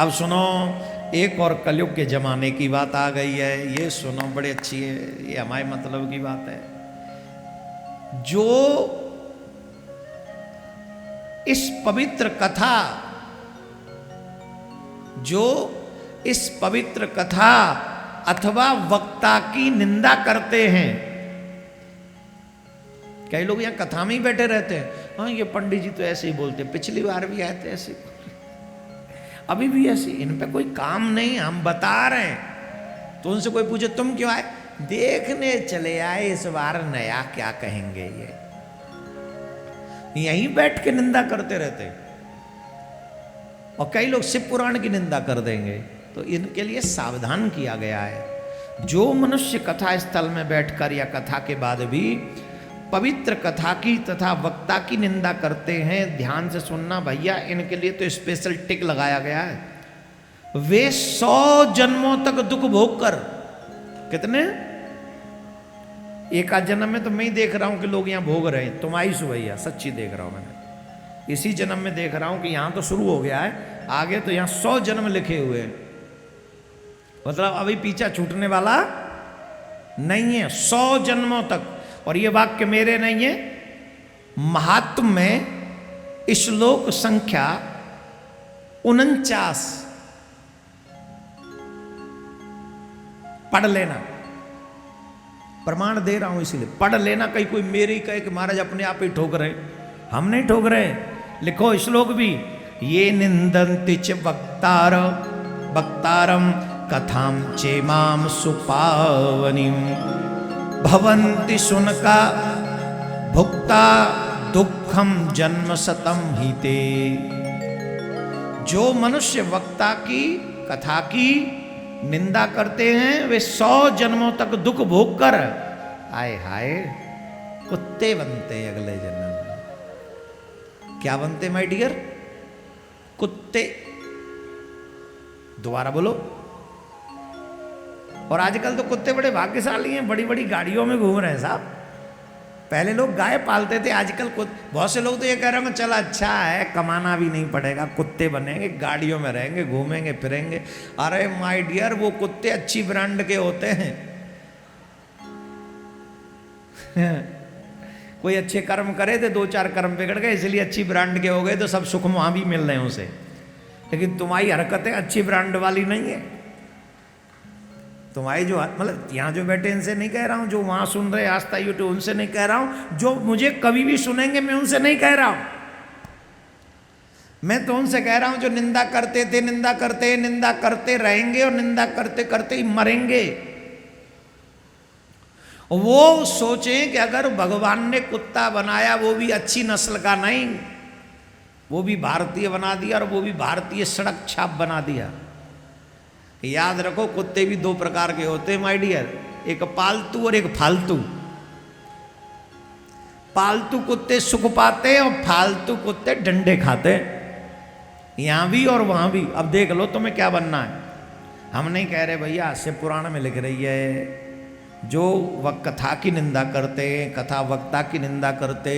अब सुनो, एक और कलयुग के जमाने की बात आ गई है, ये सुनो, बड़ी अच्छी है, ये हमारे मतलब की बात है। जो इस पवित्र कथा, जो इस पवित्र कथा अथवा वक्ता की निंदा करते हैं, कई लोग यहां कथा में ही बैठे रहते हैं, हाँ ये पंडित जी तो ऐसे ही बोलते, पिछली बार भी आए थे ऐसे, अभी भी ऐसे, इन पे कोई काम नहीं, हम बता रहे हैं। तो उनसे कोई पूछे तुम क्यों आए, देखने चले आए इस बार नया क्या कहेंगे, ये यहीं बैठ के निंदा करते रहते। और कई लोग शिव पुराण की निंदा कर देंगे, तो इनके लिए सावधान किया गया है। जो मनुष्य कथा स्थल में बैठकर या कथा के बाद भी पवित्र कथा की तथा वक्ता की निंदा करते हैं, ध्यान से सुनना भैया, इनके लिए तो स्पेशल टिक लगाया गया है। वे 100 जन्मों तक दुख भोग कर, कितने, एक आध जन्म में तो मैं ही देख रहा हूं कि लोग यहां भोग रहे हैं, तुम्हारी सुबैया सच्ची देख रहा हूं मैंने, इसी जन्म में देख रहा हूं कि यहां तो शुरू हो गया है, आगे तो यहां 100 जन्म लिखे हुए हैं, मतलब अभी पीछा छूटने वाला नहीं है, 100 जन्मों तक। और ये वाक्य मेरे नहीं है, महात्म में श्लोक संख्या 49, पढ़ लेना, प्रमाण दे रहा हूं इसलिए, पढ़ लेना, कहीं कोई मेरे ही कहे कि महाराज अपने आप ही ठोक रहे, हम नहीं ठोक रहे, लिखो श्लोक भी, ये निंदन्ति च वक्तारम कथां चेमां सुपावनीं भवन्ति शुनका भुक्ता दुखम जन्म शतम हिते। जो मनुष्य वक्ता की कथा की निंदा करते हैं, वे 100 जन्मों तक दुख भोग कर आए हाय कुत्ते बनते अगले जन्म में। क्या बनते माय डियर, कुत्ते। दोबारा बोलो। और आजकल तो कुत्ते बड़े भाग्यशाली हैं, बड़ी बड़ी गाड़ियों में घूम रहे हैं साहब। पहले लोग गाय पालते थे, आजकल बहुत से लोग तो ये कह रहे हैं चल अच्छा है, कमाना भी नहीं पड़ेगा, कुत्ते बनेंगे, गाड़ियों में रहेंगे, घूमेंगे फिरेंगे। अरे माय डियर, वो कुत्ते अच्छी ब्रांड के होते हैं कोई अच्छे कर्म करे थे, 2-4 कर्म बिगड़ गए, इसलिए अच्छी ब्रांड के हो गए, तो सब सुख वहां भी मिल रहे हैं उसे। लेकिन तुम्हारी हरकतें अच्छी ब्रांड वाली नहीं है। तुम्हारी जो मतलब यहाँ जो बैठे इनसे नहीं कह रहा हूँ, जो वहाँ सुन रहे आस्था यूट्यूब उनसे नहीं कह रहा हूँ, जो मुझे कभी भी सुनेंगे मैं उनसे नहीं कह रहा हूँ। मैं तो उनसे कह रहा हूँ जो निंदा करते थे, निंदा करते रहेंगे और निंदा करते करते ही मरेंगे। वो सोचें कि अगर भगवान ने कुत्ता बनाया, वो भी अच्छी नस्ल का नहीं, वो भी भारतीय बना दिया, और वो भी भारतीय सड़क छाप बना दिया। याद रखो, कुत्ते भी 2 प्रकार के होते हैं माय डियर, एक पालतू और एक फालतू। पालतू कुत्ते सुख पाते और फालतू कुत्ते डंडे खाते, यहां भी और वहां भी। अब देख लो तुम्हें क्या बनना है। हम नहीं कह रहे भैया, शिव पुराण में लिख रही है, जो कथा की निंदा करते, कथा वक्ता की निंदा करते,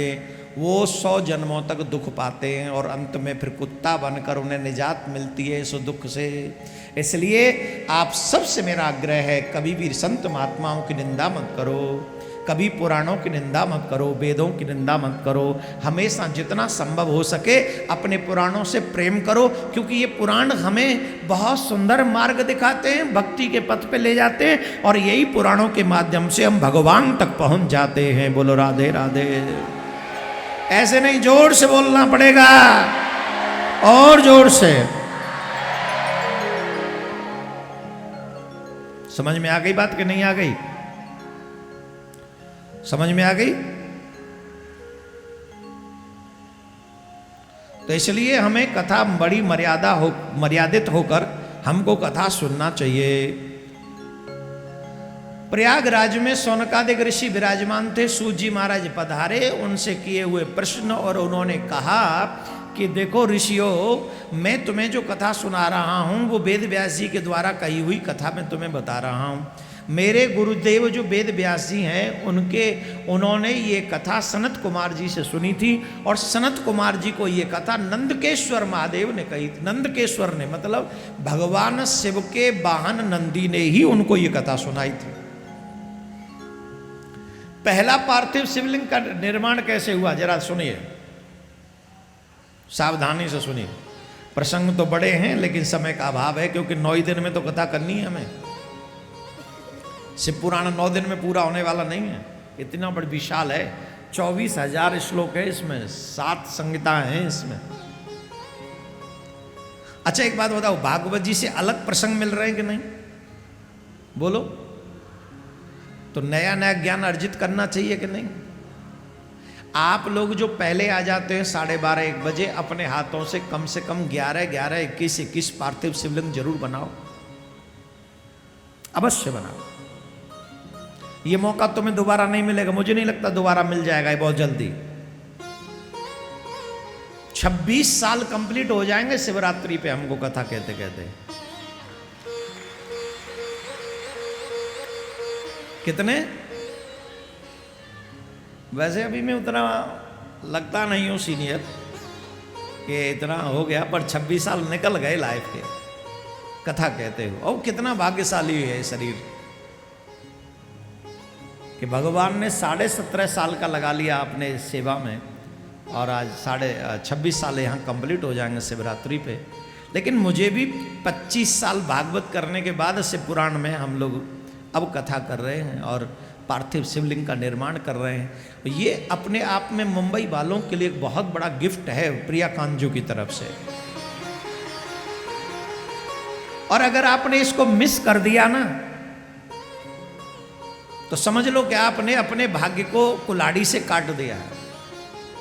वो 100 जन्मों तक दुख पाते हैं और अंत में फिर कुत्ता बनकर उन्हें निजात मिलती है इस दुख से। इसलिए आप सबसे मेरा आग्रह है, कभी भी संत महात्माओं की निंदा मत करो, कभी पुराणों की निंदा मत करो, वेदों की निंदा मत करो। हमेशा जितना संभव हो सके अपने पुराणों से प्रेम करो, क्योंकि ये पुराण हमें बहुत सुंदर मार्ग दिखाते हैं, भक्ति के पथ पे ले जाते हैं, और यही पुराणों के माध्यम से हम भगवान तक पहुंच जाते हैं। बोलो राधे राधे। ऐसे नहीं, जोर से बोलना पड़ेगा, और जोर से। समझ में आ गई बात कि नहीं आ गई? समझ में आ गई? तो इसलिए हमें कथा बड़ी मर्यादित होकर हमको कथा सुनना चाहिए। प्रयागराज में सोनकादिक ऋषि विराजमान थे, सूत जी महाराज पधारे, उनसे किए हुए प्रश्न, और उन्होंने कहा कि देखो ऋषियों, मैं तुम्हें जो कथा सुना रहा हूँ वो वेद व्यास जी के द्वारा कही हुई कथा मैं तुम्हें बता रहा हूँ। मेरे गुरुदेव जो वेद व्यास जी हैं उन्होंने ये कथा सनत कुमार जी से सुनी थी, और सनत कुमार जी को ये कथा नंदकेश्वर महादेव ने कही थी। नंदकेश्वर ने मतलब भगवान शिव के वाहन नंदी ने ही उनको ये कथा सुनाई थी। पहला पार्थिव शिवलिंग का निर्माण कैसे हुआ जरा सुनिए, सावधानी से सुनिए। प्रसंग तो बड़े हैं लेकिन समय का अभाव है, क्योंकि 9 दिन में तो कथा करनी है हमें। शिव पुराण 9 दिन में पूरा होने वाला नहीं है, इतना बड़ा विशाल है। 24,000 श्लोक है इसमें, 7 संहिताएं हैं इसमें। अच्छा एक बात बताओ, भागवत जी से अलग प्रसंग मिल रहे हैं कि नहीं? बोलो। तो नया नया ज्ञान अर्जित करना चाहिए कि नहीं? आप लोग जो पहले आ जाते हैं 12:30 1 बजे, अपने हाथों से कम 11, 21 पार्थिव शिवलिंग जरूर बनाओ, अवश्य बनाओ। ये मौका तुम्हें दोबारा नहीं मिलेगा, मुझे नहीं लगता दोबारा मिल जाएगा ये बहुत जल्दी। 26 साल कंप्लीट हो जाएंगे शिवरात्रि पे हमको कथा कहते कहते। कितने? वैसे अभी मैं उतना लगता नहीं हूँ सीनियर कि इतना हो गया, पर 26 साल निकल गए लाइफ के कथा कहते हो। और कितना भाग्यशाली है शरीर कि भगवान ने 17.5 साल का लगा लिया अपने सेवा में, और आज 26 साल यहाँ कंप्लीट हो जाएंगे शिवरात्रि पे। लेकिन मुझे भी 25 साल भागवत करने के बाद शिव पुराण में हम लोग अब कथा कर रहे हैं और पार्थिव शिवलिंग का निर्माण कर रहे हैं। ये अपने आप में मुंबई वालों के लिए एक बहुत बड़ा गिफ्ट है प्रिया कांजू की तरफ से। और अगर आपने इसको मिस कर दिया ना, तो समझ लो कि आपने अपने भाग्य को कुल्हाड़ी से काट दिया है।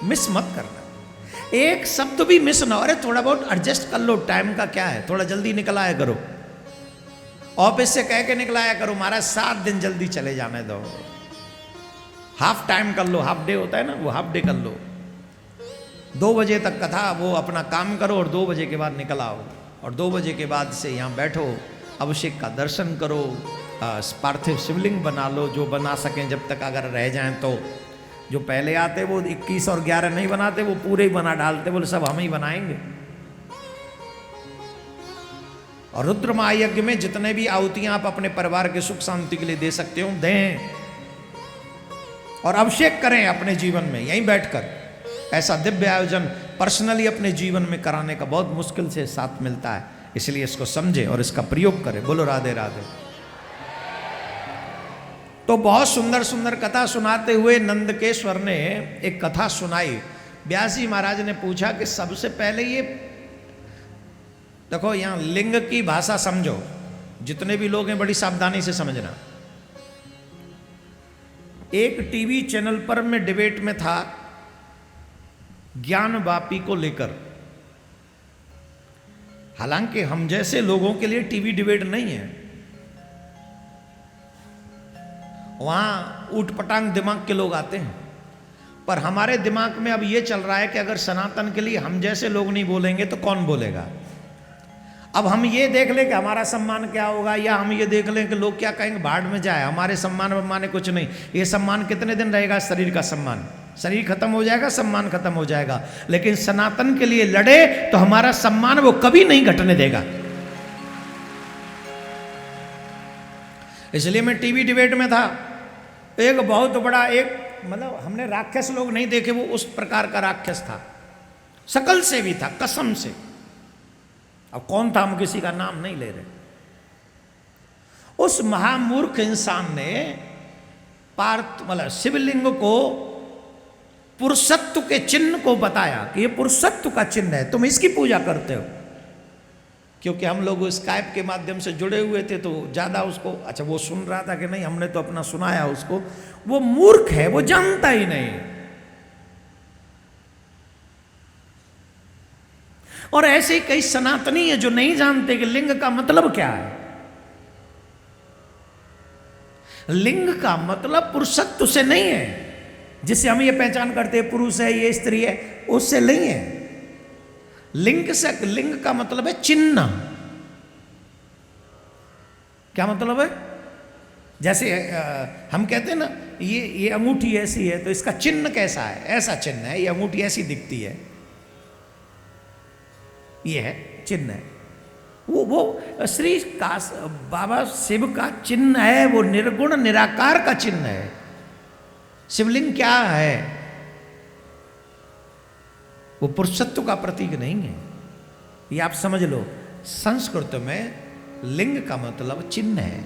मिस मत करना, एक शब्द भी मिस ना हो। अरे थोड़ा बहुत एडजस्ट कर लो, टाइम का क्या है, थोड़ा जल्दी निकल आया करो। ऑफिस से कह के निकलाया करो, महाराज 7 दिन जल्दी चले जाने दो। हाफ टाइम कर लो, हाफ डे होता है ना, वो हाफ डे कर लो। 2 बजे तक कथा, वो अपना काम करो और 2 बजे के बाद निकल आओ। और 2 बजे के बाद से यहाँ बैठो, अभिषेक का दर्शन करो, पार्थिव शिवलिंग बना लो जो बना सकें, जब तक अगर रह जाएं तो। जो पहले आते वो 21 और 11 नहीं बनाते, वो पूरे ही बना डालते, बोले सब हम ही बनाएंगे। और रुद्र महायज्ञ में जितने भी आहुतियां आप अपने परिवार के सुख शांति के लिए दे सकते हो दें, और अभिषेक करें अपने जीवन में यहीं बैठकर। ऐसा दिव्य आयोजन पर्सनली अपने जीवन में कराने का बहुत मुश्किल से साथ मिलता है, इसलिए इसको समझे और इसका प्रयोग करें। बोलो राधे राधे। तो बहुत सुंदर सुंदर कथा सुनाते हुए नंदकेश्वर ने एक कथा सुनाई। व्यास जी महाराज ने पूछा कि सबसे पहले ये देखो, यहां लिंग की भाषा समझो, जितने भी लोग हैं बड़ी सावधानी से समझना। एक टीवी चैनल पर मैं डिबेट में था ज्ञान वापी को लेकर। हालांकि हम जैसे लोगों के लिए टीवी डिबेट नहीं है, वहां ऊटपटांग दिमाग के लोग आते हैं। पर हमारे दिमाग में अब यह चल रहा है कि अगर सनातन के लिए हम जैसे लोग नहीं बोलेंगे तो कौन बोलेगा। अब हम ये देख लें कि हमारा सम्मान क्या होगा, या हम ये देख लें कि लोग क्या कहेंगे, भाड़ में जाए, हमारे सम्मान माने कुछ नहीं। ये सम्मान कितने दिन रहेगा? शरीर का सम्मान, शरीर खत्म हो जाएगा, सम्मान खत्म हो जाएगा। लेकिन सनातन के लिए लड़े तो हमारा सम्मान वो कभी नहीं घटने देगा। इसलिए मैं टीवी डिबेट में था। एक बहुत बड़ा, एक मतलब हमने राक्षस लोग नहीं देखे, वो उस प्रकार का राक्षस था, शकल से भी था, कसम से। अब कौन था हम किसी का नाम नहीं ले रहे। उस महामूर्ख इंसान ने मतलब शिवलिंग को पुरुषत्व के चिन्ह को बताया कि ये पुरुषत्व का चिन्ह है, तुम इसकी पूजा करते हो। क्योंकि हम लोग स्काइप के माध्यम से जुड़े हुए थे तो ज़्यादा उसको, अच्छा वो सुन रहा था कि नहीं, हमने तो अपना सुनाया उसको। वो मूर्ख है, वो जानता ही नहीं। और ऐसे ही कई सनातनी है जो नहीं जानते कि लिंग का मतलब क्या है। लिंग का मतलब पुरुषत्व से नहीं है, जिससे हम ये पहचान करते हैं पुरुष है, ये स्त्री है, उससे नहीं है। लिंग का मतलब है चिन्ह। क्या मतलब है? जैसे हम कहते हैं ना, ये अंगूठी ऐसी है तो इसका चिन्ह कैसा है, ऐसा चिन्ह है, ये अंगूठी ऐसी दिखती है, ये है चिन्ह है। वो श्री बाबा शिव का चिन्ह है, वो निर्गुण निराकार का चिन्ह है। शिवलिंग क्या है? वो पुरुषत्व का प्रतीक नहीं है, ये आप समझ लो। संस्कृत में लिंग का मतलब चिन्ह है,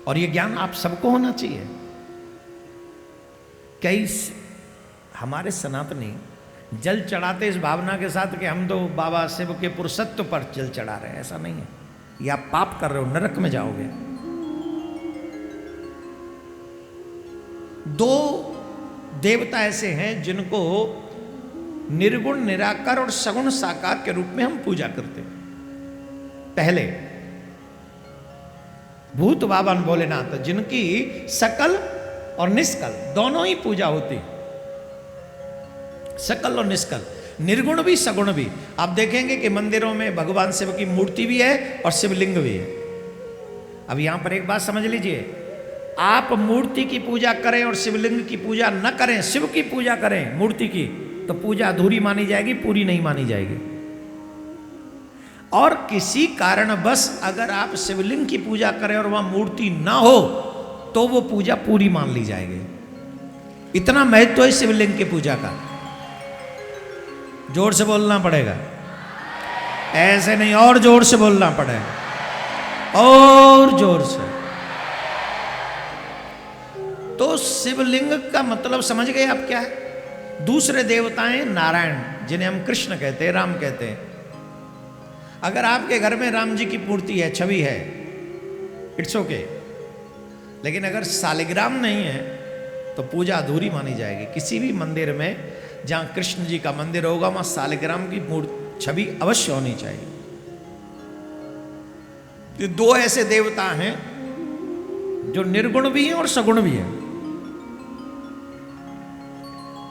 और ये ज्ञान आप सबको होना चाहिए। कई हमारे सनातनी जल चढ़ाते इस भावना के साथ कि हम तो बाबा शिव के पुरुषत्व पर जल चढ़ा रहे हैं, ऐसा नहीं है। ये आप पाप कर रहे हो, नरक में जाओगे। दो देवता ऐसे हैं जिनको निर्गुण निराकार और सगुण साकार के रूप में हम पूजा करते हैं। पहले भूत बाबा भोलेनाथ, जिनकी सकल और निष्कल दोनों ही पूजा होती है। सकल और निष्कल, निर्गुण भी सगुण भी। आप देखेंगे कि मंदिरों में भगवान शिव की मूर्ति भी है और शिवलिंग भी है। अब यहां पर एक बात समझ लीजिए, आप मूर्ति की पूजा करें और शिवलिंग की पूजा न करें, शिव की पूजा करें मूर्ति की, तो पूजा अधूरी मानी जाएगी, पूरी नहीं मानी जाएगी। और किसी कारण बस अगर आप शिवलिंग की पूजा करें और वहां मूर्ति ना हो तो वो पूजा पूरी मान ली जाएगी। इतना महत्व है शिवलिंग की पूजा का। जोर से बोलना पड़ेगा, ऐसे नहीं, और जोर से बोलना पड़ेगा, और जोर से। तो शिवलिंग का मतलब समझ गए आप क्या है? दूसरे देवताएं नारायण, जिन्हें हम कृष्ण कहते हैं, राम कहते हैं। अगर आपके घर में राम जी की मूर्ति है, छवि है, इट्स ओके। लेकिन अगर सालिग्राम नहीं है तो पूजा अधूरी मानी जाएगी। किसी भी मंदिर में जहां कृष्ण जी का मंदिर होगा वहां सालिग्राम की मूर्ति छवि अवश्य होनी चाहिए। ये दो ऐसे देवता हैं जो निर्गुण भी हैं और सगुण भी हैं।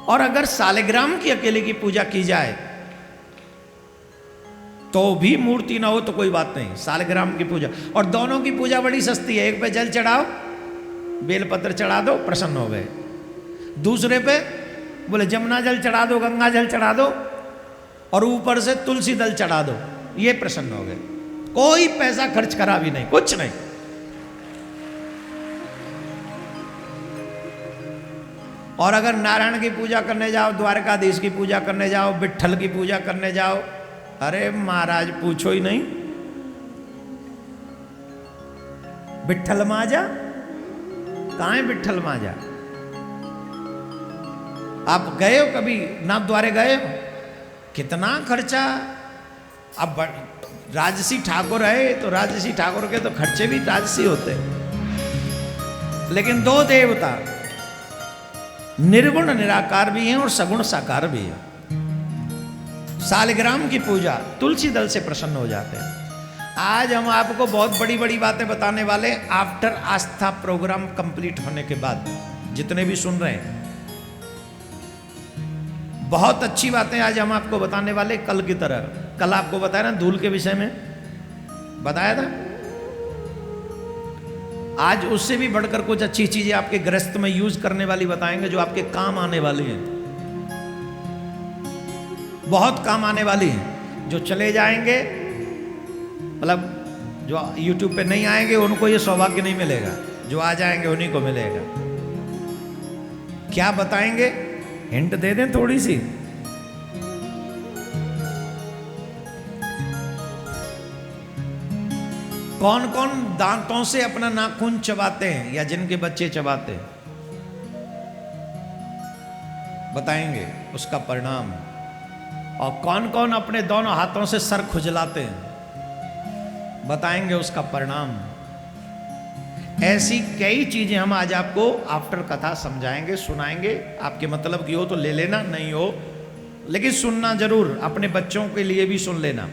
और अगर सालिग्राम की अकेले की पूजा की जाए तो भी मूर्ति ना हो तो कोई बात नहीं, सालिग्राम की पूजा। और दोनों की पूजा बड़ी सस्ती है। एक पे जल चढ़ाओ, बेलपत्र चढ़ा दो, प्रसन्न हो गए। दूसरे पे बोले जमुना जल चढ़ा दो, गंगा जल चढ़ा दो, और ऊपर से तुलसी दल चढ़ा दो, ये प्रसन्न हो गए। कोई पैसा खर्च करा भी नहीं, कुछ नहीं। और अगर नारायण की पूजा करने जाओ, द्वारकाधीश की पूजा करने जाओ, विट्ठल की पूजा करने जाओ, अरे महाराज पूछो ही नहीं। विट्ठल माजा, कहां है विट्ठल माजा? आप गए हो कभी नाथ द्वारे गए हो? कितना खर्चा। अब राजसी ठाकुर है तो राजसी ठाकुर के तो खर्चे भी राजसी होते हैं। लेकिन दो देवता निर्गुण निराकार भी हैं और सगुण साकार भी हैं। सालिग्राम की पूजा तुलसी दल से प्रसन्न हो जाते हैं। आज हम आपको बहुत बड़ी बड़ी बातें बताने वाले आफ्टर आस्था प्रोग्राम कंप्लीट होने के बाद। जितने भी सुन रहे हैं, बहुत अच्छी बातें आज हम आपको बताने वाले, कल की तरह। कल आपको बताया ना धूल के विषय में बताया था। आज उससे भी बढ़कर कुछ अच्छी चीजें आपके गृहस्थ में यूज करने वाली बताएंगे, जो आपके काम आने वाली हैं, बहुत काम आने वाली हैं। जो चले जाएंगे, मतलब जो YouTube पे नहीं आएंगे उनको ये सौभाग्य नहीं मिलेगा, जो आ जाएंगे उन्हीं को मिलेगा। क्या बताएंगे? हिंट दे दें थोड़ी सी। कौन कौन दांतों से अपना नाखून चबाते हैं या जिनके बच्चे चबाते हैं, बताएंगे उसका परिणाम। और कौन कौन अपने दोनों हाथों से सर खुजलाते हैं, बताएंगे उसका परिणाम। ऐसी कई चीजें हम आज आपको आफ्टर कथा समझाएंगे, सुनाएंगे। आपके मतलब की हो तो ले लेना, नहीं हो लेकिन सुनना जरूर। अपने बच्चों के लिए भी सुन लेना।